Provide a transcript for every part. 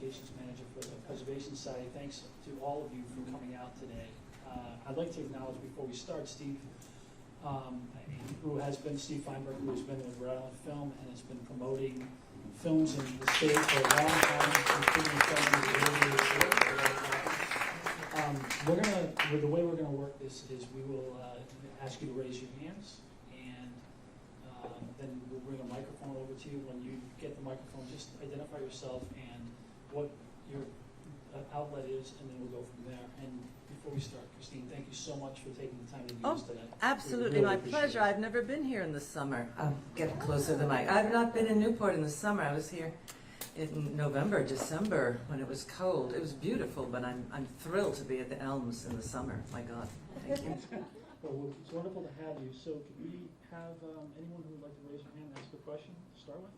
Communications Manager for the Preservation Society. Thanks to all of you for coming out today. I'd like to acknowledge before we start Steve, Steve Feinberg, who has been with Rhode Island Film and has been promoting films in the state for a long time, including films. The way we're gonna work this is we will ask you to raise your hands, and then we'll bring a microphone over to you. When you get the microphone, just identify yourself and what your outlet is, and then we'll go from there. And before we start, Christine, thank you so much for taking the time to do this today. Absolutely, really my pleasure. I've never been here in the summer. Get closer to the mic. I've not been in Newport in the summer. I was here in November, December, when it was cold. It was beautiful, but I'm thrilled to be at the Elms in the summer. My God, thank you. Well, it's wonderful to have you. So could we have anyone who would like to raise their hand and ask a question to start with?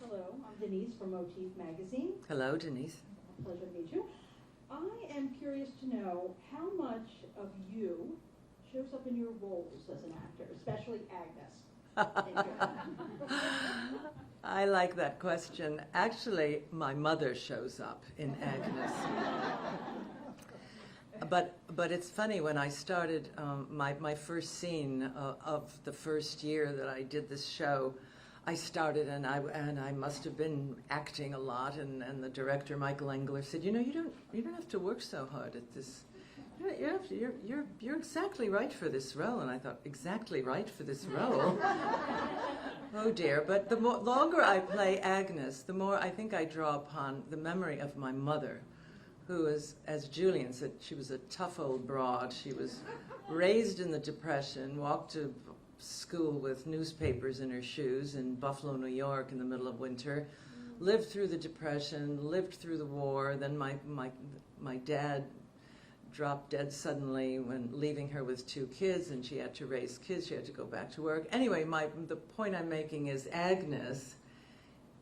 Hello, I'm Denise from Motif Magazine. Hello, Denise. Pleasure to meet you. I am curious to know how much of you shows up in your roles as an actor, especially Agnes. I like that question. Actually, my mother shows up in Agnes. But it's funny, when I started my first scene of the first year that I did this show, I started and I must have been acting a lot, and the director Michael Engler said, you know, you don't have to work so hard at this. You're exactly right for this role. And I thought, exactly right for this role? Oh dear. But the longer I play Agnes, the more I think I draw upon the memory of my mother, who is, as Julian said, she was a tough old broad. She was raised in the Depression, walked to school with newspapers in her shoes in Buffalo, New York in the middle of winter, lived through the Depression, lived through the war. Then my dad dropped dead suddenly when leaving her with 2 kids, and she had to raise kids. She had to go back to work. Anyway, the point I'm making is Agnes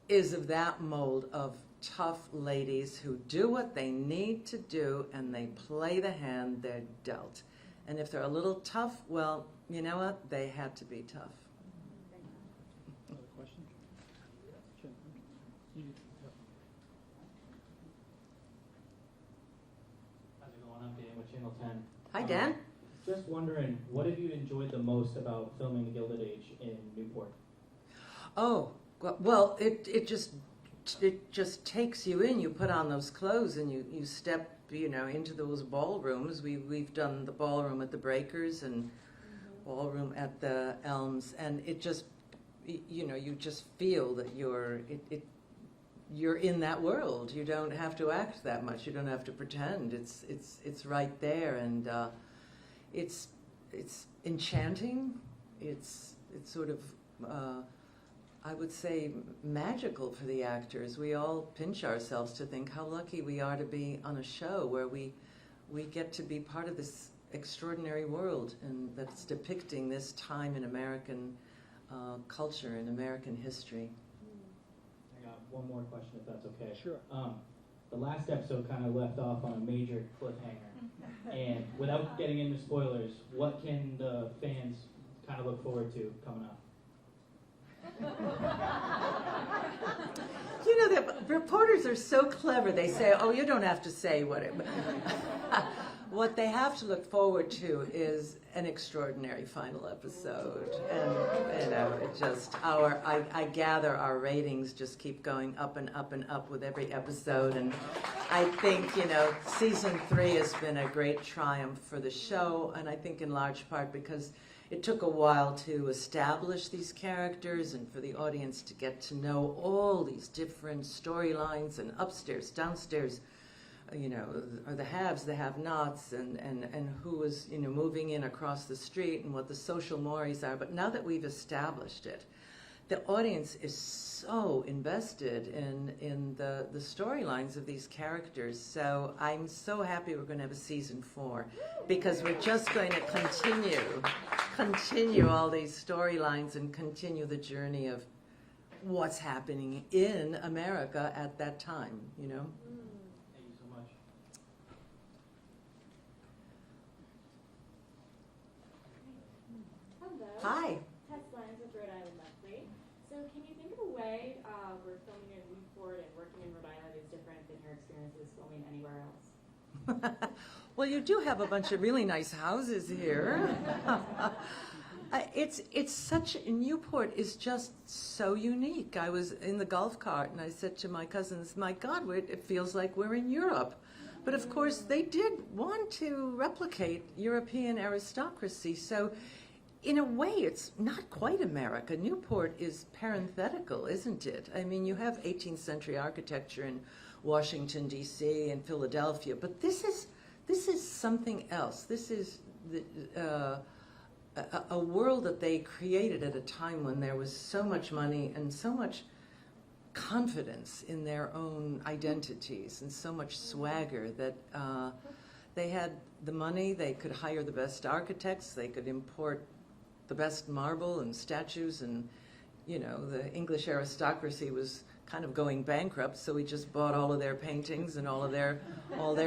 is of that mold of tough ladies who do what they need to do, and they play the hand they're dealt. And if they're a little tough, well, you know what? They had to be tough. Other question? How's it going? I'm Dan with Channel 10. Hi, Dan. Just wondering, what have you enjoyed the most about filming The Gilded Age in Newport? Oh, well, it just takes you in. You put on those clothes and you step, you know, into those ballrooms. We've done the ballroom at the Breakers and ballroom at the Elms, and it just, you know, you just feel that you're in that world. You don't have to act that much. You don't have to pretend. It's right there, and it's enchanting. It's sort of I would say magical for the actors. We all pinch ourselves to think how lucky we are to be on a show where we get to be part of this extraordinary world, and that's depicting this time in American culture and American history. I got one more question, if that's okay. Sure. The last episode kind of left off on a major cliffhanger. And without getting into spoilers, what can the fans kind of look forward to coming up? You know, the reporters are so clever. They say, oh, you don't have to say what it... What they have to look forward to is an extraordinary final episode. And, you know, it just, I gather our ratings just keep going up and up and up with every episode. And I think, you know, season 3 has been a great triumph for the show. And I think in large part because it took a while to establish these characters and for the audience to get to know all these different storylines and upstairs, downstairs, you know, are the haves, the have-nots, and who is, you know, moving in across the street and what the social mores are. But now that we've established it, the audience is so invested in the storylines of these characters. So I'm so happy we're going to have a season 4, because we're just going to continue all these storylines and continue the journey of what's happening in America at that time, you know. Thank you so much. Hello. Hi. Tess Lyons with Rhode Island Monthly. So can you think of a way say we're filming in Newport and working in Rhode Island is different than your experiences filming anywhere else? Well, you do have a bunch of really nice houses here. It's such, Newport is just so unique. I was in the golf cart and I said to my cousins, my God, it feels like we're in Europe. But of course, they did want to replicate European aristocracy. So in a way, it's not quite America. Newport is parenthetical, isn't it? I mean, you have 18th century architecture in Washington, D.C. and Philadelphia, but this is something else. This is a world that they created at a time when there was so much money and so much confidence in their own identities and so much swagger that they had the money, they could hire the best architects, they could import the best marble and statues, and you know, the English aristocracy was kind of going bankrupt, so we just bought all of their paintings and all their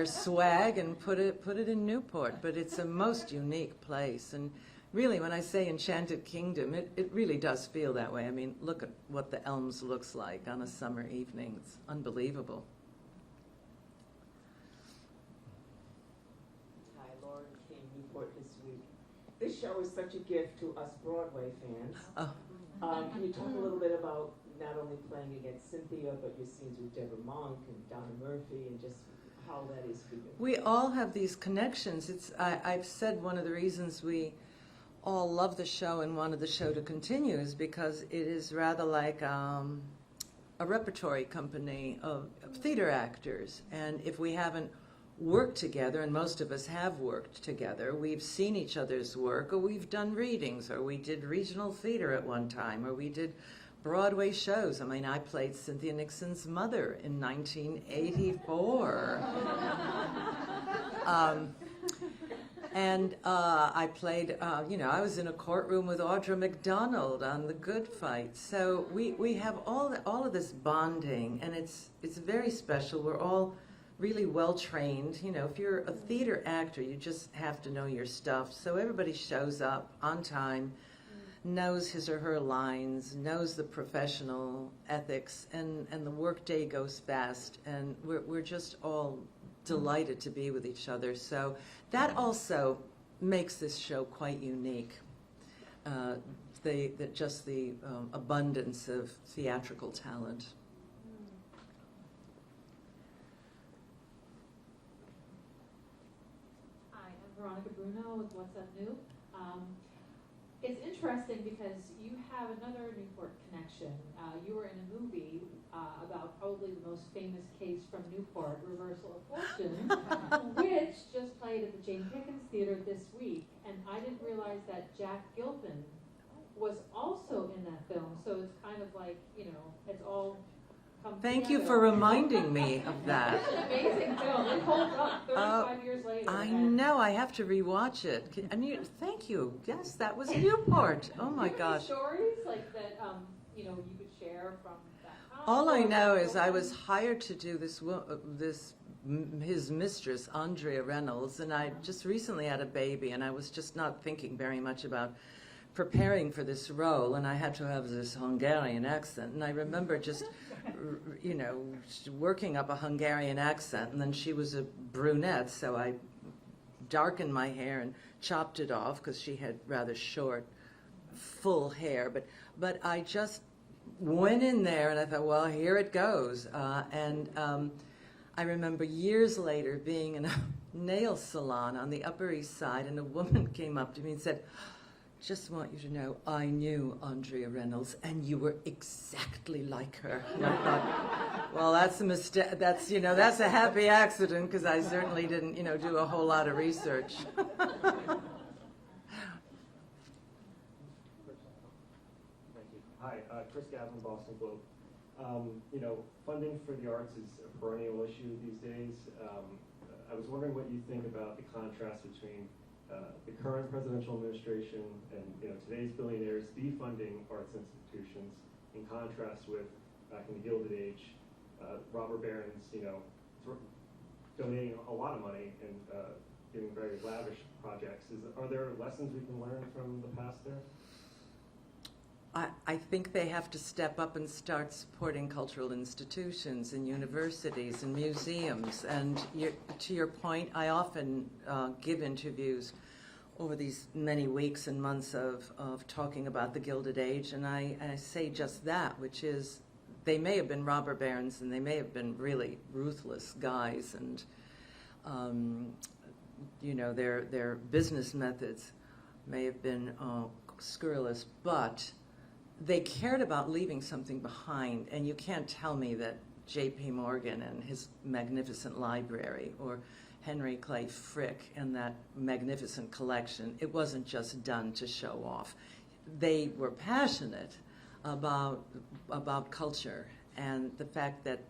swag and put it in Newport. But it's a most unique place, and really, when I say Enchanted Kingdom, it really does feel that way. I mean, look at what the Elms looks like on a summer evening. It's unbelievable. Hi, Lauren King, Newport this week. This show is such a gift to us Broadway fans. Oh. Can you talk a little bit about not only playing against Cynthia, but your scenes with Deborah Monk and Donna Murphy, and just how that is for you? We all have these connections. I've said one of the reasons we all love the show and wanted the show to continue is because it is rather like a repertory company of theater actors. And if we haven't worked together, and most of us have worked together, we've seen each other's work, or we've done readings, or we did regional theater at one time, or we did Broadway shows. I mean, I played Cynthia Nixon's mother in 1984. And I played, I was in a courtroom with Audra McDonald on The Good Fight. So we have all of this bonding, and it's very special. We're all really well trained. You know, if you're a theater actor, you just have to know your stuff. So everybody shows up on time, knows his or her lines, knows the professional ethics, and the workday goes fast, and we're just all delighted to be with each other. So that also makes this show quite unique. The abundance of theatrical talent. Hi, I'm Veronica Bruno with What's Up New. It's interesting because you have another Newport connection. You were in a movie about probably the most famous case from Newport, Reversal of Fortune, which just played at the Jane Pickens Theater this week. And I didn't realize that Jack Gilpin was also in that film. So it's kind of like, you know, it's all come Thank together. you for reminding me of that. It's an amazing film. It holds up 35 years later. I and know, I have to rewatch it. Thank you. Yes, that was Newport. Oh my do you have any gosh. stories like that, you could share from that time? All I Or know about is I Gilpin? was hired to do his mistress, Andrea Reynolds, and I just recently had a baby, and I was just not thinking very much about preparing for this role, and I had to have this Hungarian accent, and I remember just, working up a Hungarian accent, and then she was a brunette, so I darkened my hair and chopped it off because she had rather short, full hair, but I just went in there and I thought, well, here it goes, and I remember years later being in a nail salon on the Upper East Side, and a woman came up to me and said, just want you to know, I knew Andrea Reynolds, and you were exactly like her. And I thought, well, that's a mistake. That's a happy accident, because I certainly didn't, do a whole lot of research. Thank you. Hi, Chris Gavin, Boston Globe. Funding for the arts is a perennial issue these days. I was wondering what you think about the contrast between the current presidential administration and today's billionaires defunding arts institutions, in contrast with back in the Gilded Age, robber barons, donating a lot of money and doing very lavish projects. Are there lessons we can learn from the past there? I think they have to step up and start supporting cultural institutions and universities and museums. And to your point, I often give interviews over these many weeks and months of talking about the Gilded Age, and I say just that, which is they may have been robber barons and they may have been really ruthless guys, and their business methods may have been scurrilous, but they cared about leaving something behind. And you can't tell me that J.P. Morgan and his magnificent library, or Henry Clay Frick and that magnificent collection, it wasn't just done to show off. They were passionate about culture, and the fact that,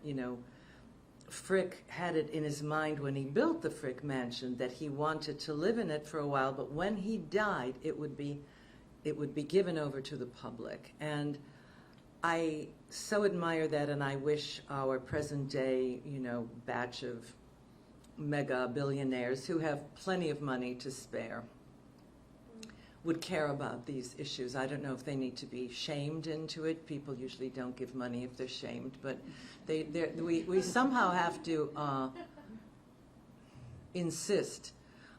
Frick had it in his mind when he built the Frick Mansion that he wanted to live in it for a while, but when he died, it would be given over to the public. And I so admire that, and I wish our present day, batch of mega billionaires who have plenty of money to spare would care about these issues. I don't know if they need to be shamed into it. People usually don't give money if they're shamed, but we somehow have to insist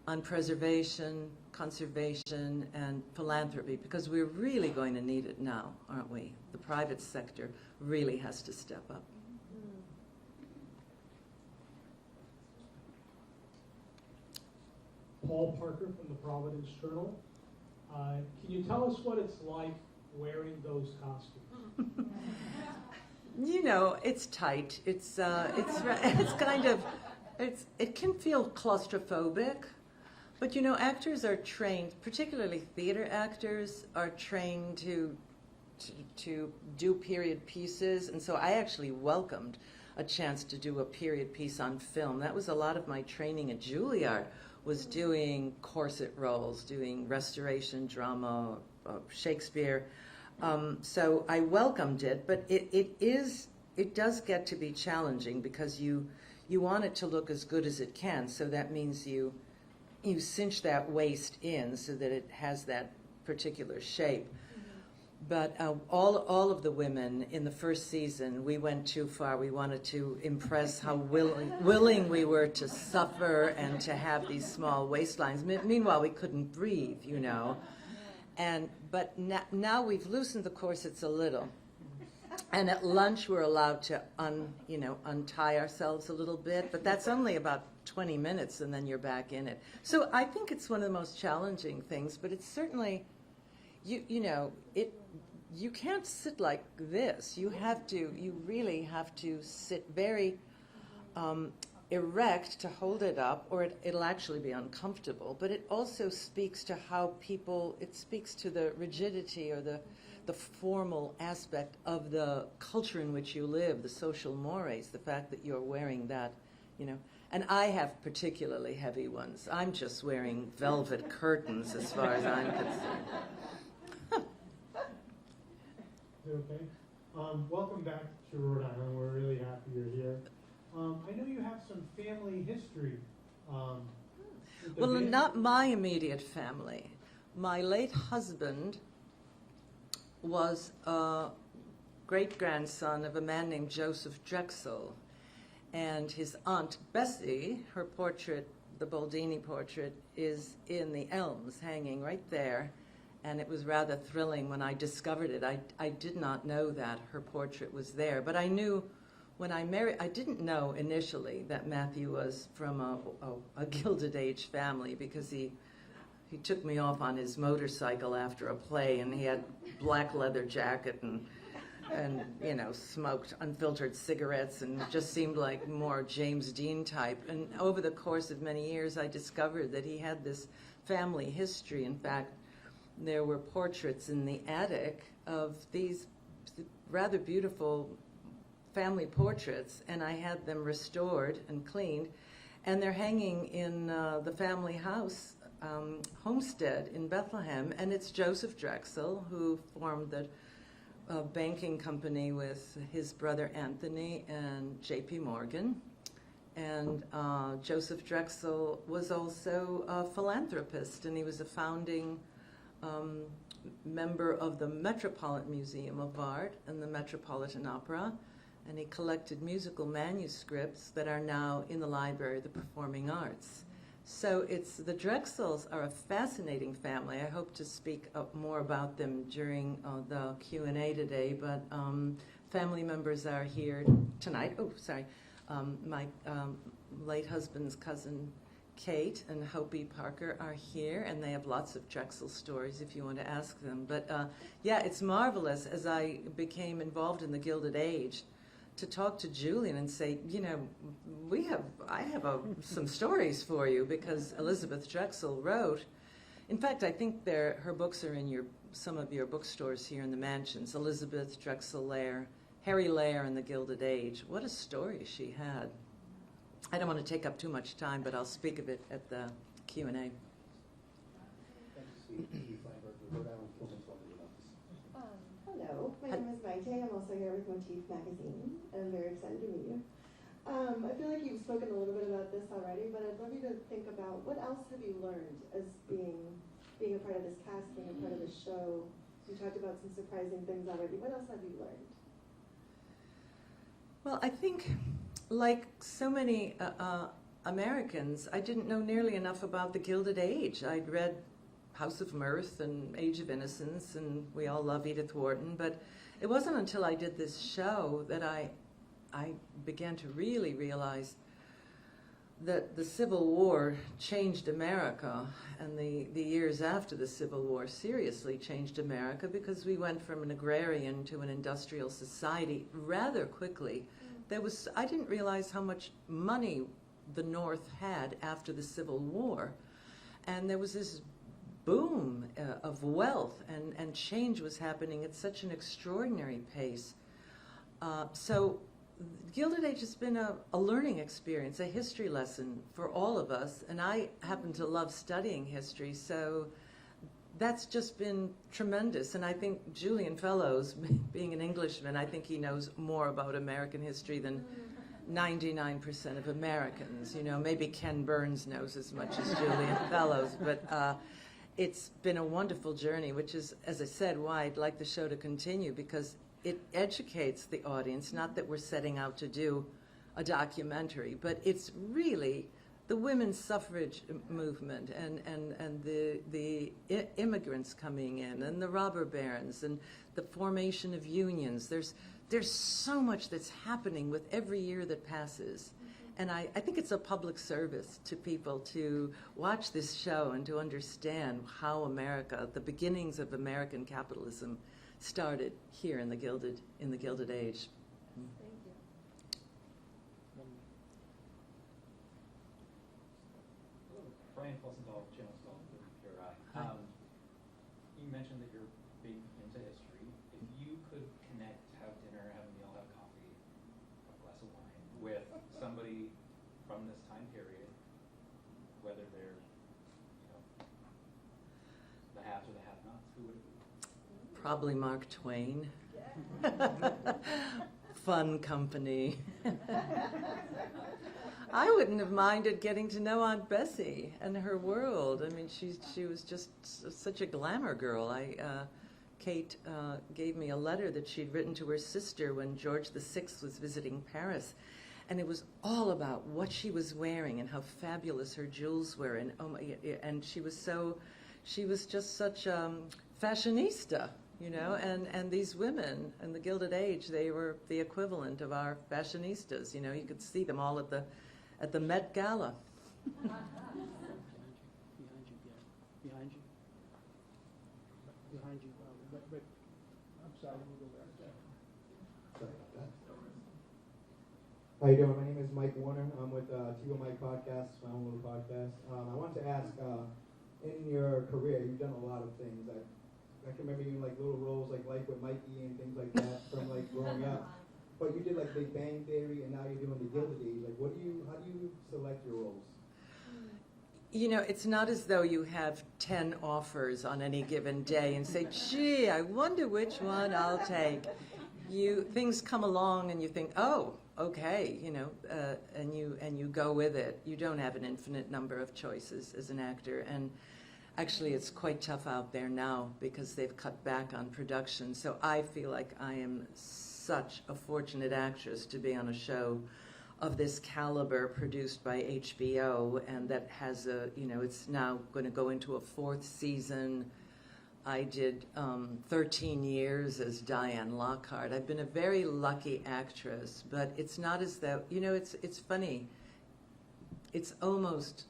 on preservation, conservation, and philanthropy, because we're really going to need it now, aren't we? The private sector really has to step up. Paul Parker from the Providence Journal. Can you tell us what it's like wearing those costumes? It's tight. It's kind of, it can feel claustrophobic, but actors are trained, particularly theater actors, are trained to do period pieces, and so I actually welcomed a chance to do a period piece on film. That was a lot of my training at Juilliard, was doing corset roles, doing restoration drama, Shakespeare. So I welcomed it, but it does get to be challenging, because you want it to look as good as it can. So that means you cinch that waist in so that it has that particular shape. But all of the women in the first season, we went too far. We wanted to impress how willing we were to suffer and to have these small waistlines. Meanwhile, we couldn't breathe, But now we've loosened the corsets a little. And at lunch, we're allowed to untie ourselves a little bit. But that's only about 20 minutes, and then you're back in it. So I think it's one of the most challenging things, but it's certainly... You can't sit like this. You really have to sit very erect to hold it up, or it'll actually be uncomfortable. But it also speaks to how it speaks to the rigidity or the formal aspect of the culture in which you live, the social mores, the fact that you're wearing that, And I have particularly heavy ones. I'm just wearing velvet curtains as far as I'm concerned. Okay. Welcome back to Rhode Island. We're really happy you're here. I know you have some family history. Well, not my immediate family. My late husband was a great-grandson of a man named Joseph Drexel, and his aunt Bessie, her portrait, the Boldini portrait, is in the Elms, hanging right there. And it was rather thrilling when I discovered it. I did not know that her portrait was there, but I knew when I married, I didn't know initially that Matthew was from a Gilded Age family, because he took me off on his motorcycle after a play, and he had black leather jacket and smoked unfiltered cigarettes, and just seemed like more James Dean type. And over the course of many years, I discovered that he had this family history. In fact, there were portraits in the attic of these rather beautiful family portraits, and I had them restored and cleaned, and they're hanging in the family house homestead in Bethlehem, and it's Joseph Drexel, who formed the banking company with his brother Anthony and J.P. Morgan. And Joseph Drexel was also a philanthropist, and he was a founding member of the Metropolitan Museum of Art and the Metropolitan Opera, and he collected musical manuscripts that are now in the Library of the Performing Arts. So the Drexels are a fascinating family. I hope to speak more about them during the Q&A today, but family members are here tonight. Oh, sorry. My late husband's cousin Kate and Hopi Parker are here, and they have lots of Drexel stories if you want to ask them. But yeah, it's marvelous as I became involved in the Gilded Age to talk to Julian and say, you know, I have some stories for you, because Elizabeth Drexel wrote. In fact, I think her books are in some of your bookstores here in the mansions. Elizabeth Drexel Lair, Harry Lair and the Gilded Age. What a story she had. I don't want to take up too much time, but I'll speak of it at the Q&A. Thank you, Steve. Steve Feinberg, Rhode Island Children's Library Office. Hello, my name is Maite. I'm also here with Motif Magazine, and I'm very excited to meet you. I feel like you've spoken a little bit about this already, but I'd love you to think about what else have you learned as being a part of this cast, being a part of this show. You talked about some surprising things already. What else have you learned? Well, I think, like so many Americans, I didn't know nearly enough about the Gilded Age. I'd read House of Mirth and Age of Innocence, and we all love Edith Wharton, but it wasn't until I did this show that I began to really realize that the Civil War changed America, and the years after the Civil War seriously changed America, because we went from an agrarian to an industrial society rather quickly. I didn't realize how much money the North had after the Civil War, and there was this boom of wealth, and change was happening at such an extraordinary pace. So Gilded Age has been a learning experience, a history lesson for all of us, and I happen to love studying history, so that's just been tremendous. And I think Julian Fellows, being an Englishman, I think he knows more about American history than 99% of Americans. You know, maybe Ken Burns knows as much as Julian Fellows, but it's been a wonderful journey, which is, as I said, why I'd like the show to continue, because it educates the audience. Not that we're setting out to do a documentary, but it's really the women's suffrage movement and the immigrants coming in, and the robber barons, and the formation of unions. There's so much that's happening with every year that passes. And I think it's a public service to people to watch this show and to understand how America, the beginnings of American capitalism, started here in the Gilded Age. Thank you. Brian Felsenthal, Channel 12, WJAR. You mentioned that you're big into history. If you could connect, have dinner, have a meal, have coffee, have a glass of wine with somebody from this time period, whether they're, the haves or the have-nots, who would it be? Probably Mark Twain. Fun company. I wouldn't have minded getting to know Aunt Bessie and her world. I mean, she was just such a glamour girl. Kate gave me a letter that she'd written to her sister when George VI was visiting Paris, and it was all about what she was wearing and how fabulous her jewels were, and she was just such fashionista. You know, and these women in the Gilded Age, they were the equivalent of our fashionistas. You know, you could see them all at the Met Gala. Behind you. But I'm sorry, we'll go back there. Sorry about that. How you doing? My name is Mike Warner. I'm with Two of My Podcasts, my own little podcast. I wanted to ask, in your career, you've done a lot of things. I can remember you in like little roles like Life with Mikey and things like that from like growing up. But you did like Big Bang Theory, and now you're doing the Gilded Age. Like, how do you select your roles? You know, it's not as though you have 10 offers on any given day and say, gee, I wonder which one I'll take. Things come along and you think, oh, okay, you know, and you go with it. You don't have an infinite number of choices as an actor. And Actually, it's quite tough out there now because they've cut back on production. So I feel like I am such a fortunate actress to be on a show of this caliber produced by HBO, and that has a, it's now going to go into a 4th season. I did 13 years as Diane Lockhart. I've been a very lucky actress, but it's not as though, it's funny. It's almost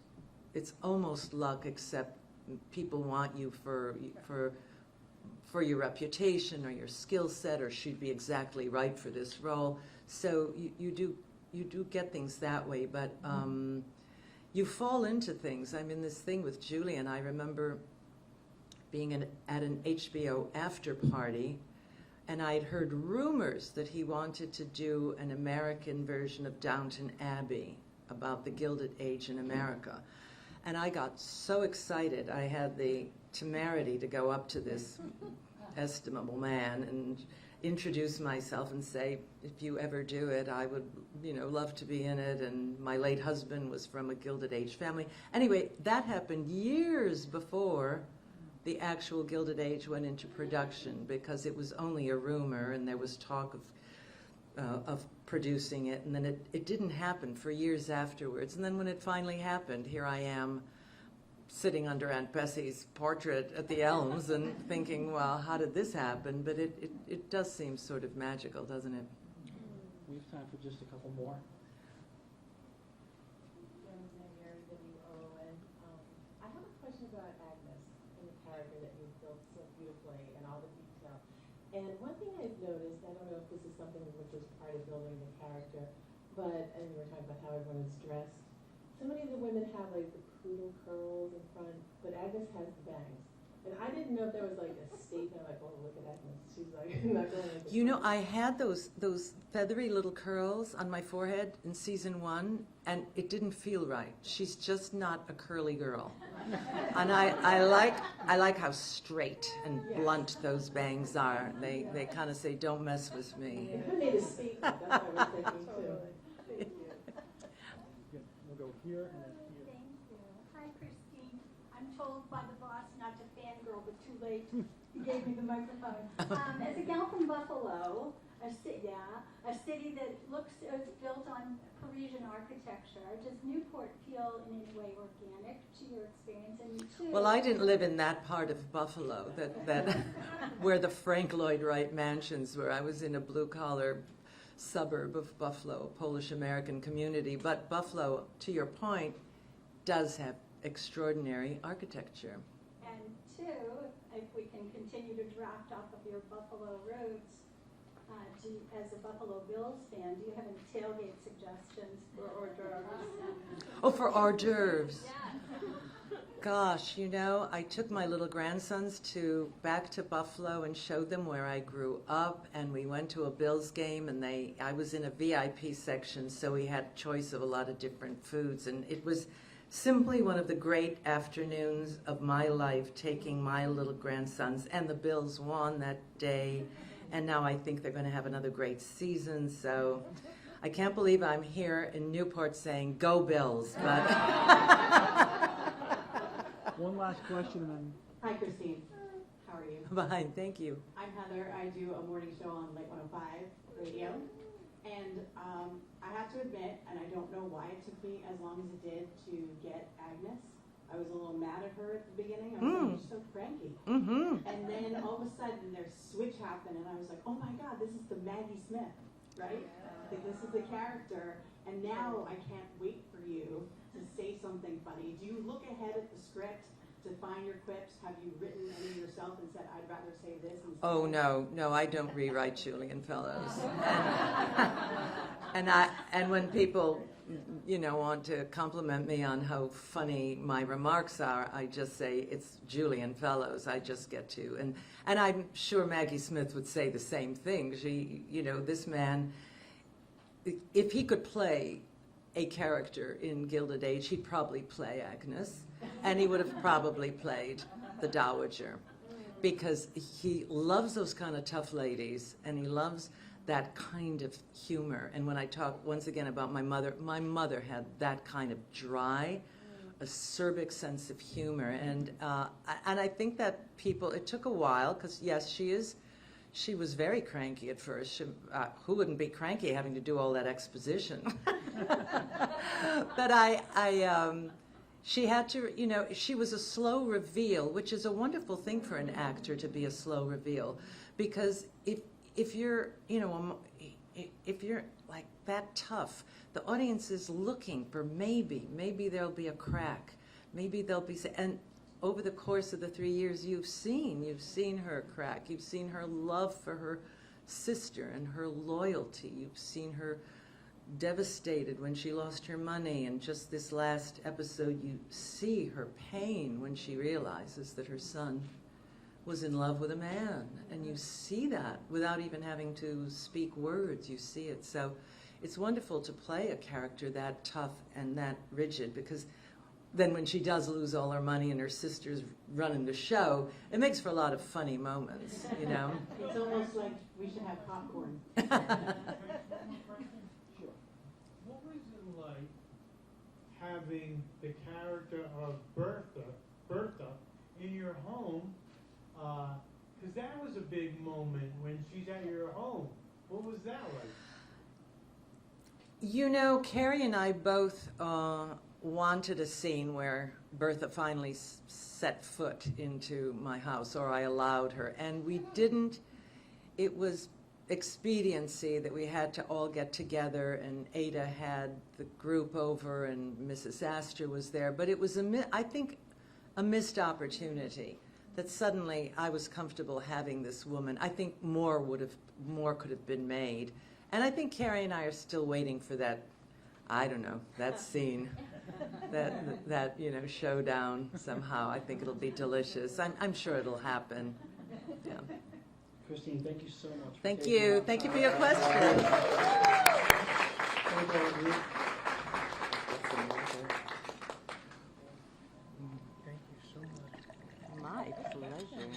luck, except people want you for your reputation or your skill set, or she'd be exactly right for this role. So you do get things that way, but you fall into things. I mean, this thing with Julian, I remember being at an HBO after party, and I'd heard rumors that he wanted to do an American version of Downton Abbey about the Gilded Age in America. And I got so excited. I had the temerity to go up to this estimable man and introduce myself and say, if you ever do it, I would, love to be in it. And my late husband was from a Gilded Age family. Anyway, that happened years before the actual Gilded Age went into production, because it was only a rumor and there was talk of producing it, and then it didn't happen for years afterwards. And then when it finally happened, here I am sitting under Aunt Bessie's portrait at the Elms and thinking, well, how did this happen? But it does seem sort of magical, doesn't it? We have time for just a couple more. I have a question about Agnes and the character that you've built so beautifully and all the detail. And one thing I've noticed, I don't know if this is something which was part of building the character, and we were talking about how everyone is dressed. So many of the women have like the poodle curls in front, but Agnes has the bangs. And I didn't know if there was like a statement like, oh, look at Agnes. She's like not going like this. I had those feathery little curls on my forehead in season 1, and it didn't feel right. She's just not a curly girl. And I like how straight and blunt those bangs are. They kind of say, don't mess with me. It made a statement. That's what I was thinking too. Thank you. We'll go here and then here. Thank you. Hi, Christine. I'm told by the boss not to fangirl, but too late. He gave me the microphone. As a gal from Buffalo, a city that looks built on Parisian architecture, does Newport feel in any way organic to your experience? And two, Well, I didn't live in that part of Buffalo, that where the Frank Lloyd Wright mansions were. I was in a blue-collar suburb of Buffalo, a Polish-American community. But Buffalo, to your point, does have extraordinary architecture. And two, if we can continue to draft off of your Buffalo roots, as a Buffalo Bills fan, do you have any tailgate suggestions for hors d'oeuvres? Oh, for hors d'oeuvres. Gosh, I took my little grandsons back to Buffalo and showed them where I grew up, and we went to a Bills game, and I was in a VIP section, so we had choice of a lot of different foods, and it was simply one of the great afternoons of my life, taking my little grandsons, and the Bills won that day, and now I think they're going to have another great season, so I can't believe I'm here in Newport saying, go Bills, but... One last question, and then... Hi, Christine. How are you? Fine, thank you. I'm Heather. I do a morning show on Late 105 radio. And I have to admit, and I don't know why it took me as long as it did to get Agnes. I was a little mad at her at the beginning. I was like, she's so cranky. Mm-hmm. And then all of a sudden, their switch happened, and I was like, oh my God, this is the Maggie Smith, right? Like, this is the character. And now I can't wait for you to say something funny. Do you look ahead at the script to find your quips? Have you written any yourself and said, I'd rather say this instead? Oh, no, I don't rewrite Julian Fellows. And when people, want to compliment me on how funny my remarks are, I just say, it's Julian Fellows. I just get to. And I'm sure Maggie Smith would say the same thing. She, this man, if he could play a character in Gilded Age, he'd probably play Agnes, and he would have probably played the Dowager, because he loves those kind of tough ladies, and he loves that kind of humor. And when I talk once again about my mother had that kind of dry, acerbic sense of humor, and I think that people. It took a while because yes, she was very cranky at first. Who wouldn't be cranky having to do all that exposition? But she had to, she was a slow reveal, which is a wonderful thing for an actor to be a slow reveal, because if you're, if you're like that tough, the audience is looking for maybe there'll be a crack, maybe there'll be, and over the course of the 3 years, you've seen her crack, you've seen her love for her sister and her loyalty, you've seen her devastated when she lost her money, and just this last episode, you see her pain when she realizes that her son was in love with a man, and you see that without even having to speak words, you see it. So it's wonderful to play a character that tough and that rigid, because then when she does lose all her money and her sister's running the show, it makes for a lot of funny moments, It's almost like we should have popcorn. What was it like having the character of Bertha in your home? Because that was a big moment when she's at your home. What was that like? Carrie and I both wanted a scene where Bertha finally set foot into my house, or I allowed her, and we didn't. It was expediency that we had to all get together, and Ada had the group over, and Mrs. Astor was there, but it was, I think, a missed opportunity that suddenly I was comfortable having this woman. I think more could have been made, and I think Carrie and I are still waiting for that, I don't know, that scene, that showdown somehow. I think it'll be delicious. I'm sure it'll happen. Yeah. Christine, thank you so much. Thank you. Thank you for your question. Thank you so much. My pleasure.